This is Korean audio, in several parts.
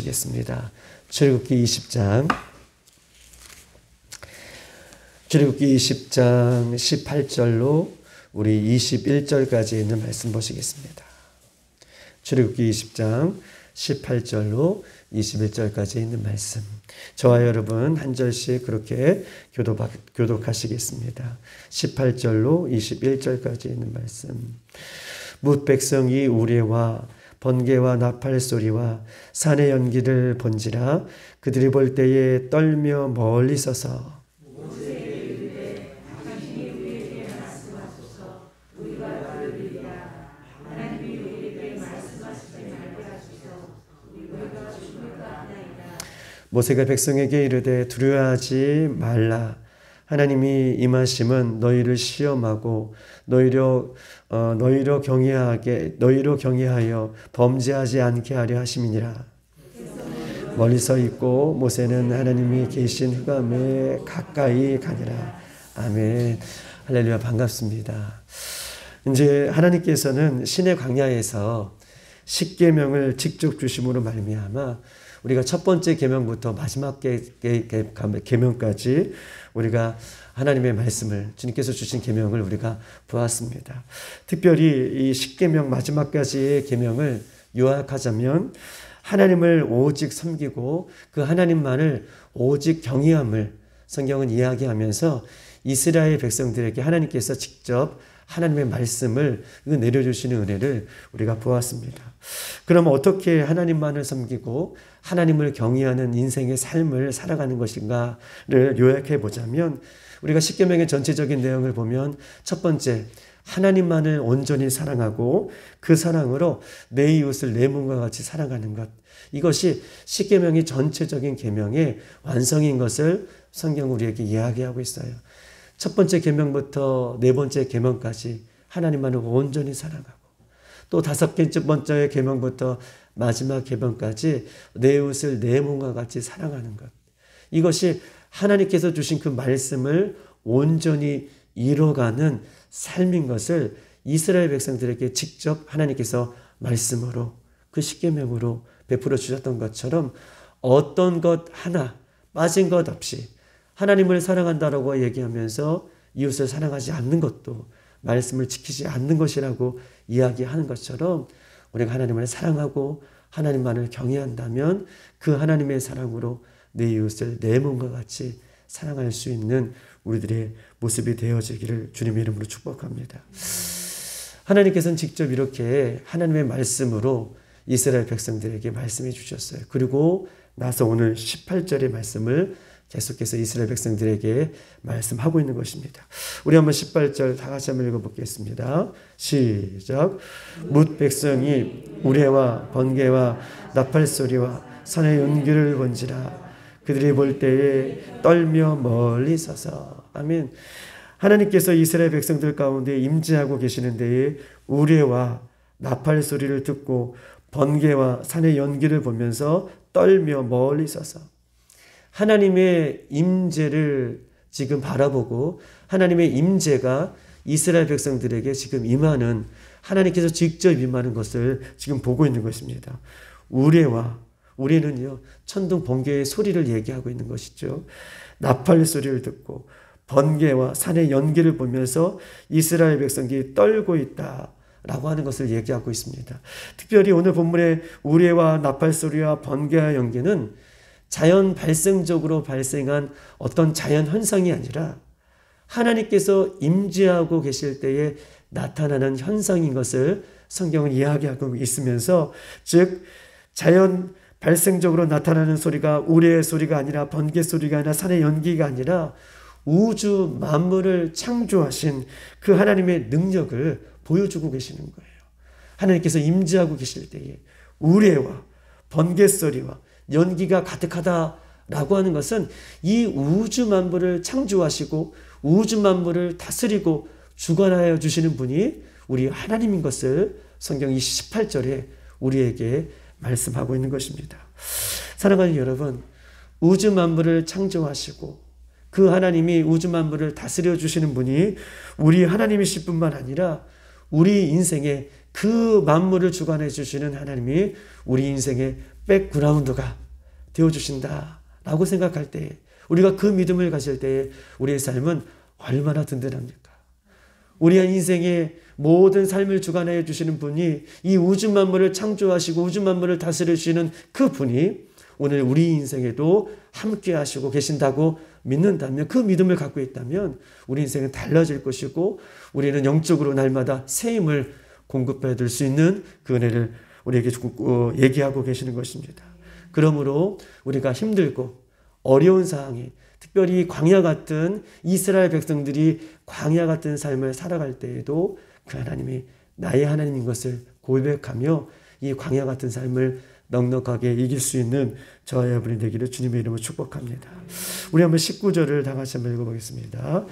보시겠습니다. 출애굽기 20장 18절로 우리 21절까지 있는 말씀 보시겠습니다. 출애굽기 20장 18절로 21절까지 있는 말씀. 저와 여러분 한 절씩 그렇게 교독하시겠습니다. 18절로 21절까지 있는 말씀. 뭇 백성이 우레와 번개와 나팔 소리와 산의 연기를 본지라 그들이 볼 때에 떨며 멀리 서서 모세가 백성에게 이르되 두려워하지 말라. 하나님이 임하심은 너희를 시험하고 너희로 경외하여 범죄하지 않게 하려 하심이니라. 멀리 서 있고 모세는 하나님이 계신 흑암에 가까이 가니라. 아멘. 할렐루야. 반갑습니다. 이제 하나님께서는 신의 광야에서 십계명을 직접 주심으로 말미암아 우리가 첫 번째 계명부터 마지막 계명까지 우리가 하나님의 말씀을 주님께서 주신 계명을 우리가 보았습니다. 특별히 이 십계명 마지막까지의 계명을 요약하자면 하나님을 오직 섬기고 그 하나님만을 오직 경외함을 성경은 이야기하면서 이스라엘 백성들에게 하나님께서 직접 하나님의 말씀을 내려주시는 은혜를 우리가 보았습니다. 그럼 어떻게 하나님만을 섬기고 하나님을 경외하는 인생의 삶을 살아가는 것인가를 요약해 보자면 우리가 십계명의 전체적인 내용을 보면 첫 번째, 하나님만을 온전히 사랑하고 그 사랑으로 내 이웃을 내 몸과 같이 사랑하는 것. 이것이 십계명의 전체적인 계명의 완성인 것을 성경은 우리에게 이야기하고 있어요. 첫 번째 계명부터 네 번째 계명까지 하나님만을 온전히 사랑하고 또 다섯 번째 계명부터 마지막 계명까지 내 이웃을 내 몸과 같이 사랑하는 것. 이것이 하나님께서 주신 그 말씀을 온전히 이뤄가는 삶인 것을 이스라엘 백성들에게 직접 하나님께서 말씀으로 그 십계명으로 베풀어 주셨던 것처럼 어떤 것 하나 빠진 것 없이 하나님을 사랑한다라고 얘기하면서 이웃을 사랑하지 않는 것도 말씀을 지키지 않는 것이라고 이야기하는 것처럼 우리가 하나님을 사랑하고 하나님만을 경외한다면 그 하나님의 사랑으로 내 이웃을 내 몸과 같이 사랑할 수 있는 우리들의 모습이 되어지기를 주님의 이름으로 축복합니다. 하나님께서는 직접 이렇게 하나님의 말씀으로 이스라엘 백성들에게 말씀해 주셨어요. 그리고 나서 오늘 18절의 말씀을 계속해서 이스라엘 백성들에게 말씀하고 있는 것입니다. 우리 한번 18절 다 같이 한번 읽어보겠습니다. 시작. 뭇 백성이 우레와 번개와 나팔 소리와 산의 연기를 본지라 그들이 볼 때에 떨며 멀리 서서. 아멘. 하나님께서 이스라엘 백성들 가운데 임재하고 계시는 데에 우레와 나팔 소리를 듣고 번개와 산의 연기를 보면서 떨며 멀리 서서 하나님의 임재를 지금 바라보고 하나님의 임재가 이스라엘 백성들에게 지금 임하는 하나님께서 직접 임하는 것을 지금 보고 있는 것입니다. 우레는요 천둥 번개의 소리를 얘기하고 있는 것이죠. 나팔 소리를 듣고 번개와 산의 연기를 보면서 이스라엘 백성이 떨고 있다 라고 하는 것을 얘기하고 있습니다. 특별히 오늘 본문의 우레와 나팔 소리와 번개와 연기는 자연 발생적으로 발생한 어떤 자연 현상이 아니라 하나님께서 임재하고 계실 때에 나타나는 현상인 것을 성경은 이야기하고 있으면서 즉 자연 발생적으로 나타나는 소리가 우레의 소리가 아니라 번개 소리가 아니라 산의 연기가 아니라 우주 만물을 창조하신 그 하나님의 능력을 보여주고 계시는 거예요. 하나님께서 임재하고 계실 때에 우레와 번개 소리와 연기가 가득하다라고 하는 것은 이 우주 만물을 창조하시고 우주 만물을 다스리고 주관하여 주시는 분이 우리 하나님인 것을 성경 28절에 우리에게 말씀하고 있는 것입니다. 사랑하는 여러분, 우주 만물을 창조하시고 그 하나님이 우주 만물을 다스려 주시는 분이 우리 하나님이실 뿐만 아니라 우리 인생의 그 만물을 주관해 주시는 하나님이 우리 인생의 백그라운드가 되어주신다라고 생각할 때, 우리가 그 믿음을 가질 때에 우리의 삶은 얼마나 든든합니까? 우리의 인생의 모든 삶을 주관하여 주시는 분이, 이 우주 만물을 창조하시고 우주 만물을 다스리시는 그 분이 오늘 우리 인생에도 함께 하시고 계신다고 믿는다면, 그 믿음을 갖고 있다면 우리 인생은 달라질 것이고, 우리는 영적으로 날마다 새 힘을 공급받을 수 있는 그 은혜를 우리에게 얘기하고 계시는 것입니다. 그러므로 우리가 힘들고 어려운 상황에, 특별히 광야 같은, 이스라엘 백성들이 광야 같은 삶을 살아갈 때에도 그 하나님이 나의 하나님인 것을 고백하며 이 광야 같은 삶을 넉넉하게 이길 수 있는 저와 여러분이 되기를 주님의 이름으로 축복합니다. 우리 한번 19절을 다 같이 한번 읽어보겠습니다.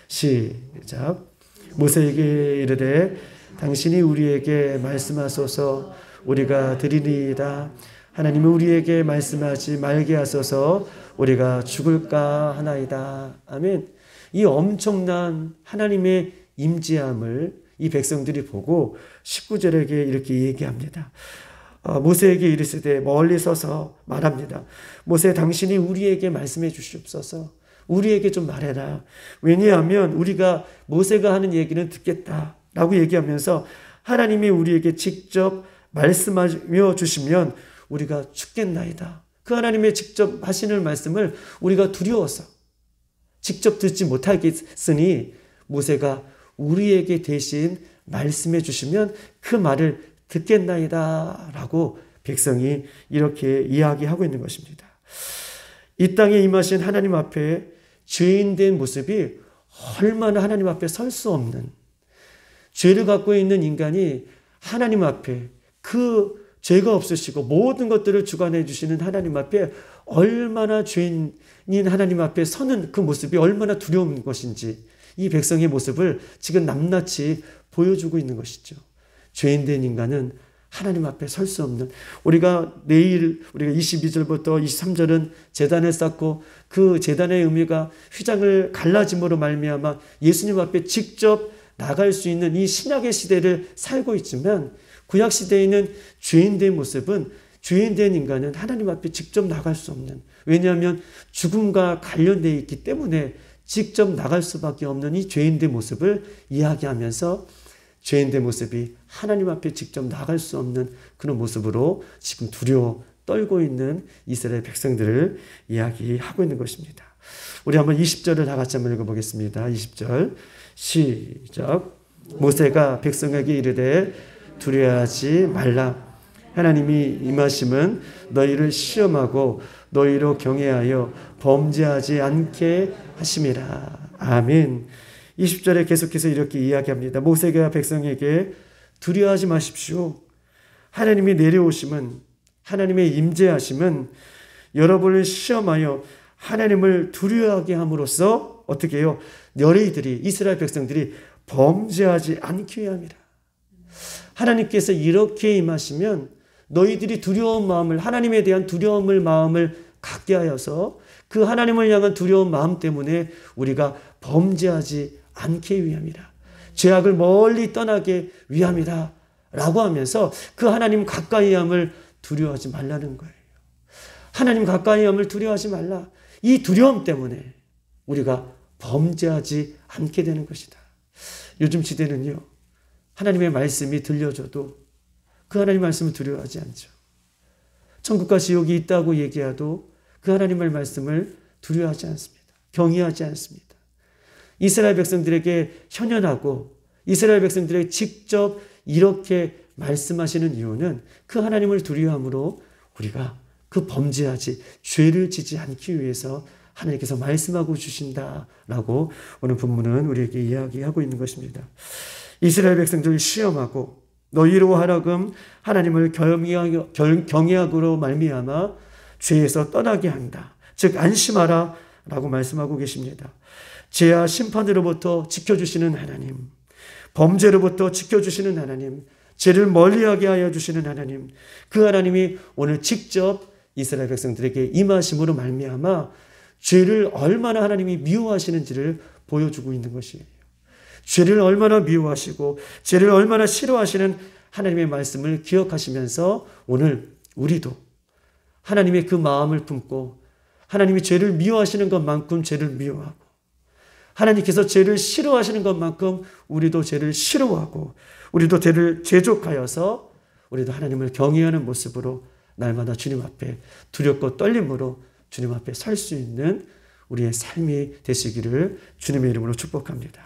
시작. 모세에게 이르되 당신이 우리에게 말씀하소서 우리가 드리리이다. 하나님이 우리에게 말씀하지 말게 하소서 우리가 죽을까 하나이다. 아멘. 이 엄청난 하나님의 임재함을 이 백성들이 보고 19절에게 이렇게 얘기합니다. 모세에게 이르시되 멀리 서서 말합니다. 모세, 당신이 우리에게 말씀해 주시옵소서. 우리에게 좀 말해라. 왜냐하면 우리가 모세가 하는 얘기는 듣겠다라고 얘기하면서 하나님이 우리에게 직접 말씀하며 주시면 우리가 죽겠나이다. 그 하나님의 직접 하시는 말씀을 우리가 두려워서 직접 듣지 못하겠으니 모세가 우리에게 대신 말씀해 주시면 그 말을 듣겠나이다 라고 백성이 이렇게 이야기하고 있는 것입니다. 이 땅에 임하신 하나님 앞에 죄인된 모습이 얼마나 하나님 앞에 설 수 없는, 죄를 갖고 있는 인간이 하나님 앞에, 그 죄가 없으시고 모든 것들을 주관해 주시는 하나님 앞에 얼마나 죄인인 하나님 앞에 서는 그 모습이 얼마나 두려운 것인지 이 백성의 모습을 지금 낱낱이 보여주고 있는 것이죠. 죄인된 인간은 하나님 앞에 설 수 없는, 우리가 내일 우리가 22절부터 23절은 제단을 쌓고 그 제단의 의미가 휘장을 갈라짐으로 말미암아 예수님 앞에 직접 나갈 수 있는 이 신약의 시대를 살고 있지만, 구약 시대에 있는 죄인된 모습은, 죄인된 인간은 하나님 앞에 직접 나갈 수 없는, 왜냐하면 죽음과 관련되어 있기 때문에 직접 나갈 수밖에 없는 이 죄인된 모습을 이야기하면서 죄인된 모습이 하나님 앞에 직접 나갈 수 없는 그런 모습으로 지금 두려워 떨고 있는 이스라엘 백성들을 이야기하고 있는 것입니다. 우리 한번 20절을 다 같이 한번 읽어보겠습니다. 20절 시작. 모세가 백성에게 이르되 두려워하지 말라. 하나님이 임하심은 너희를 시험하고 너희로 경외하여 범죄하지 않게 하심이라. 아멘. 20절에 계속해서 이렇게 이야기합니다. 모세가 백성에게 두려워하지 마십시오. 하나님이 내려오심은, 하나님의 임재하심은 여러분을 시험하여 하나님을 두려워하게 함으로써 어떻게 해요? 너희들이, 이스라엘 백성들이 범죄하지 않기 위함이라. 하나님께서 이렇게 임하시면 너희들이 두려운 마음을, 하나님에 대한 두려움을 마음을 갖게 하여서 그 하나님을 향한 두려운 마음 때문에 우리가 범죄하지 않게 위함이라. 죄악을 멀리 떠나게 위함이라 라고 하면서 그 하나님 가까이 함을 두려워하지 말라는 거예요. 하나님 가까이 함을 두려워하지 말라. 이 두려움 때문에 우리가 범죄하지 않게 되는 것이다. 요즘 시대는요, 하나님의 말씀이 들려줘도 그 하나님 말씀을 두려워하지 않죠. 천국과 지옥이 있다고 얘기해도 그 하나님의 말씀을 두려워하지 않습니다. 경외하지 않습니다. 이스라엘 백성들에게 현현하고 이스라엘 백성들에게 직접 이렇게 말씀하시는 이유는 그 하나님을 두려워함으로 우리가 그 범죄하지, 죄를 지지 않기 위해서 하나님께서 말씀하고 주신다라고 오늘 본문은 우리에게 이야기하고 있는 것입니다. 이스라엘 백성들을 시험하고 너희로 하여금 하나님을 경외하고로 말미암아 죄에서 떠나게 한다. 즉 안심하라 라고 말씀하고 계십니다. 죄와 심판으로부터 지켜주시는 하나님, 범죄로부터 지켜주시는 하나님, 죄를 멀리하게 하여 주시는 하나님, 그 하나님이 오늘 직접 이스라엘 백성들에게 임하심으로 말미암아 죄를 얼마나 하나님이 미워하시는지를 보여주고 있는 것이에요. 죄를 얼마나 미워하시고 죄를 얼마나 싫어하시는 하나님의 말씀을 기억하시면서 오늘 우리도 하나님의 그 마음을 품고 하나님이 죄를 미워하시는 것만큼 죄를 미워하고 하나님께서 죄를 싫어하시는 것만큼 우리도 죄를 싫어하고 우리도 죄를 죄족하여서 우리도 하나님을 경외하는 모습으로 날마다 주님 앞에 두렵고 떨림으로 주님 앞에 설 수 있는 우리의 삶이 되시기를 주님의 이름으로 축복합니다.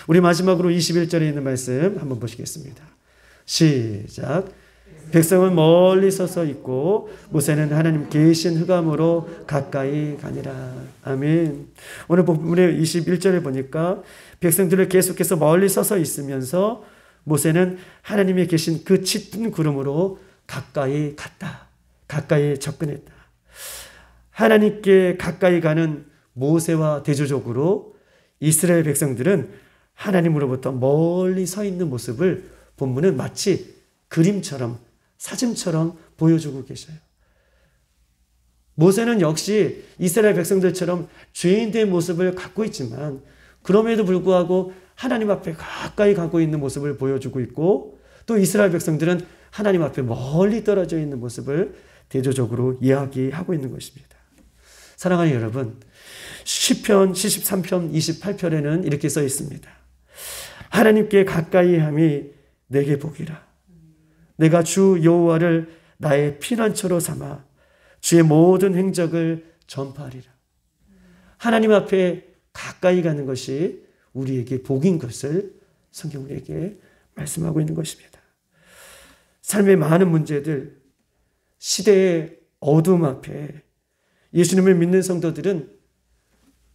우리 마지막으로 21절에 있는 말씀 한번 보시겠습니다. 시작. 백성은 멀리 서서 있고 모세는 하나님 계신 흑암으로 가까이 가니라. 아멘. 오늘 본문의 21절에 보니까 백성들을 계속해서 멀리 서서 있으면서 모세는 하나님이 계신 그 짙은 구름으로 가까이 갔다. 가까이 접근했다. 하나님께 가까이 가는 모세와 대조적으로 이스라엘 백성들은 하나님으로부터 멀리 서 있는 모습을 본문은 마치 그림처럼 사진처럼 보여주고 계셔요. 모세는 역시 이스라엘 백성들처럼 죄인된 모습을 갖고 있지만 그럼에도 불구하고 하나님 앞에 가까이 가고 있는 모습을 보여주고 있고 또 이스라엘 백성들은 하나님 앞에 멀리 떨어져 있는 모습을 대조적으로 이야기하고 있는 것입니다. 사랑하는 여러분, 시편 73편 28편에는 이렇게 써 있습니다. 하나님께 가까이 함이 내게 복이라. 내가 주 여호와를 나의 피난처로 삼아 주의 모든 행적을 전파하리라. 하나님 앞에 가까이 가는 것이 우리에게 복인 것을 성경 우리에게 말씀하고 있는 것입니다. 삶의 많은 문제들, 시대의 어두움 앞에 예수님을 믿는 성도들은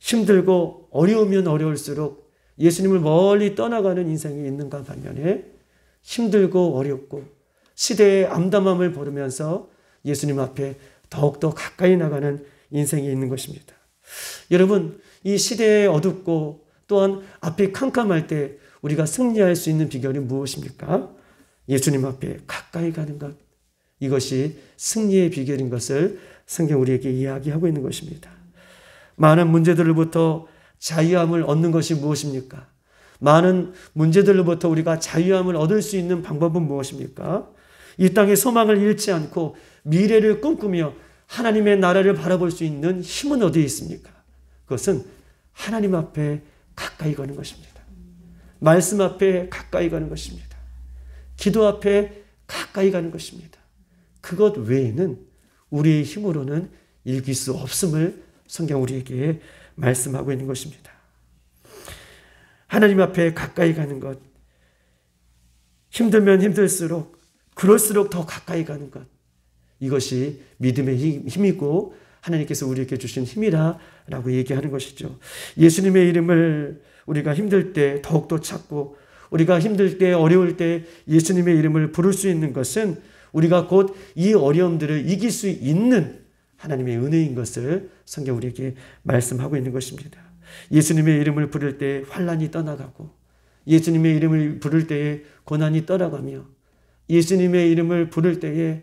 힘들고 어려우면 어려울수록 예수님을 멀리 떠나가는 인생이 있는가 반면에 힘들고 어렵고 시대의 암담함을 보르면서 예수님 앞에 더욱더 가까이 나가는 인생이 있는 것입니다. 여러분, 이 시대에 어둡고 또한 앞이 캄캄할 때 우리가 승리할 수 있는 비결이 무엇입니까? 예수님 앞에 가까이 가는 것. 이것이 승리의 비결인 것을 성경 우리에게 이야기하고 있는 것입니다. 많은 문제들로부터 자유함을 얻는 것이 무엇입니까? 많은 문제들로부터 우리가 자유함을 얻을 수 있는 방법은 무엇입니까? 이 땅의 소망을 잃지 않고 미래를 꿈꾸며 하나님의 나라를 바라볼 수 있는 힘은 어디에 있습니까? 그것은 하나님 앞에 가까이 가는 것입니다. 말씀 앞에 가까이 가는 것입니다. 기도 앞에 가까이 가는 것입니다. 그것 외에는 우리의 힘으로는 이길 수 없음을 성경 우리에게 말씀하고 있는 것입니다. 하나님 앞에 가까이 가는 것, 힘들면 힘들수록 그럴수록 더 가까이 가는 것, 이것이 믿음의 힘이고 하나님께서 우리에게 주신 힘이라고 얘기하는 것이죠. 예수님의 이름을 우리가 힘들 때 더욱더 찾고 우리가 힘들 때 어려울 때 예수님의 이름을 부를 수 있는 것은 우리가 곧 이 어려움들을 이길 수 있는 하나님의 은혜인 것을 성경 우리에게 말씀하고 있는 것입니다. 예수님의 이름을 부를 때 환난이 떠나가고 예수님의 이름을 부를 때에 고난이 떠나가며 예수님의 이름을 부를 때에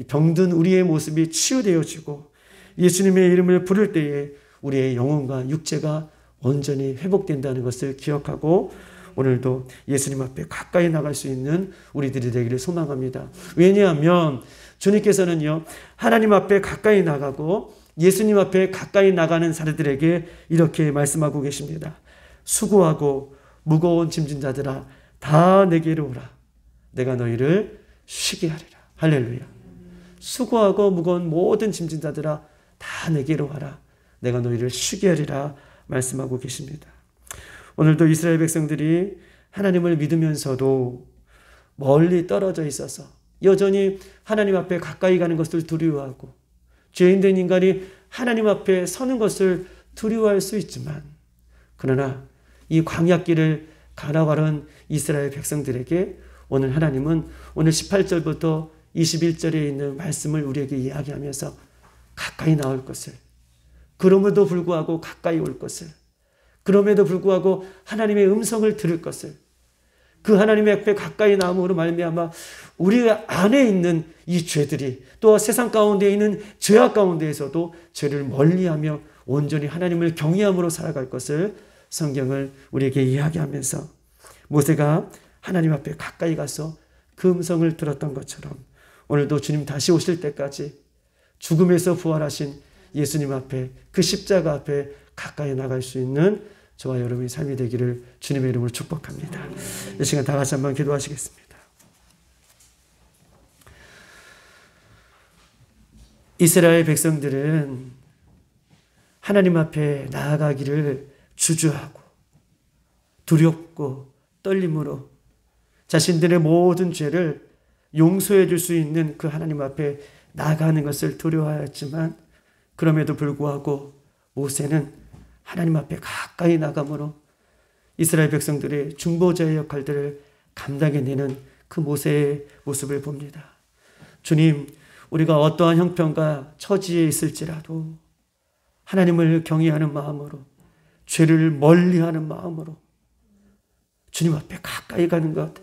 병든 우리의 모습이 치유되어지고 예수님의 이름을 부를 때에 우리의 영혼과 육체가 온전히 회복된다는 것을 기억하고 오늘도 예수님 앞에 가까이 나갈 수 있는 우리들이 되기를 소망합니다. 왜냐하면 주님께서는요, 하나님 앞에 가까이 나가고 예수님 앞에 가까이 나가는 사람들에게 이렇게 말씀하고 계십니다. 수고하고 무거운 짐진 자들아 다 내게로 오라. 내가 너희를 쉬게 하리라. 할렐루야. 수고하고 무거운 모든 짐진 자들아 다 내게로 와라. 내가 너희를 쉬게 하리라 말씀하고 계십니다. 오늘도 이스라엘 백성들이 하나님을 믿으면서도 멀리 떨어져 있어서 여전히 하나님 앞에 가까이 가는 것을 두려워하고 죄인된 인간이 하나님 앞에 서는 것을 두려워할 수 있지만 그러나 이 광야길을 가나가는 이스라엘 백성들에게 오늘 하나님은 오늘 18절부터 21절에 있는 말씀을 우리에게 이야기하면서 가까이 나올 것을, 그럼에도 불구하고 가까이 올 것을, 그럼에도 불구하고 하나님의 음성을 들을 것을, 그 하나님의 앞에 가까이 나옴으로 말미암아 우리 안에 있는 이 죄들이 또 세상 가운데 있는 죄악 가운데에서도 죄를 멀리하며 온전히 하나님을 경외함으로 살아갈 것을 성경을 우리에게 이야기하면서 모세가 하나님 앞에 가까이 가서 그 음성을 들었던 것처럼 오늘도 주님 다시 오실 때까지 죽음에서 부활하신 예수님 앞에, 그 십자가 앞에 가까이 나갈 수 있는 저와 여러분의 삶이 되기를 주님의 이름으로 축복합니다. 이 시간 다 같이 한번 기도하시겠습니다. 이스라엘 백성들은 하나님 앞에 나아가기를 주저하고 두렵고 떨림으로 자신들의 모든 죄를 용서해 줄 수 있는 그 하나님 앞에 나아가는 것을 두려워하였지만, 그럼에도 불구하고 모세는 하나님 앞에 가까이 나감으로 이스라엘 백성들의 중보자의 역할들을 감당해내는 그 모세의 모습을 봅니다. 주님, 우리가 어떠한 형편과 처지에 있을지라도 하나님을 경외하는 마음으로, 죄를 멀리하는 마음으로 주님 앞에 가까이 가는 것,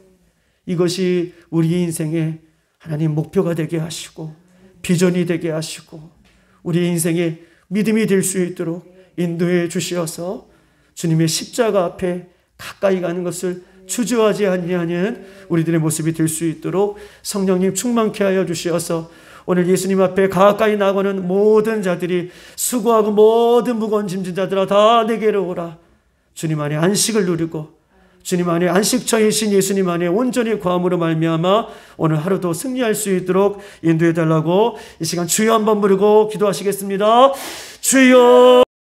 이것이 우리 인생의 하나님 목표가 되게 하시고 비전이 되게 하시고 우리 인생의 믿음이 될 수 있도록 인도해 주시어서 주님의 십자가 앞에 가까이 가는 것을 주저하지 아니하는 우리들의 모습이 될 수 있도록 성령님 충만케 하여 주시어서 오늘 예수님 앞에 가까이 나가는 모든 자들이 수고하고 모든 무거운 짐진 자들아 다 내게로 오라. 주님 안에 안식을 누리고 주님 안에 안식처이신 예수님 안에 온전히 거함으로 말미암아 오늘 하루도 승리할 수 있도록 인도해 달라고 이 시간 주여 한번 부르고 기도하시겠습니다. 주여.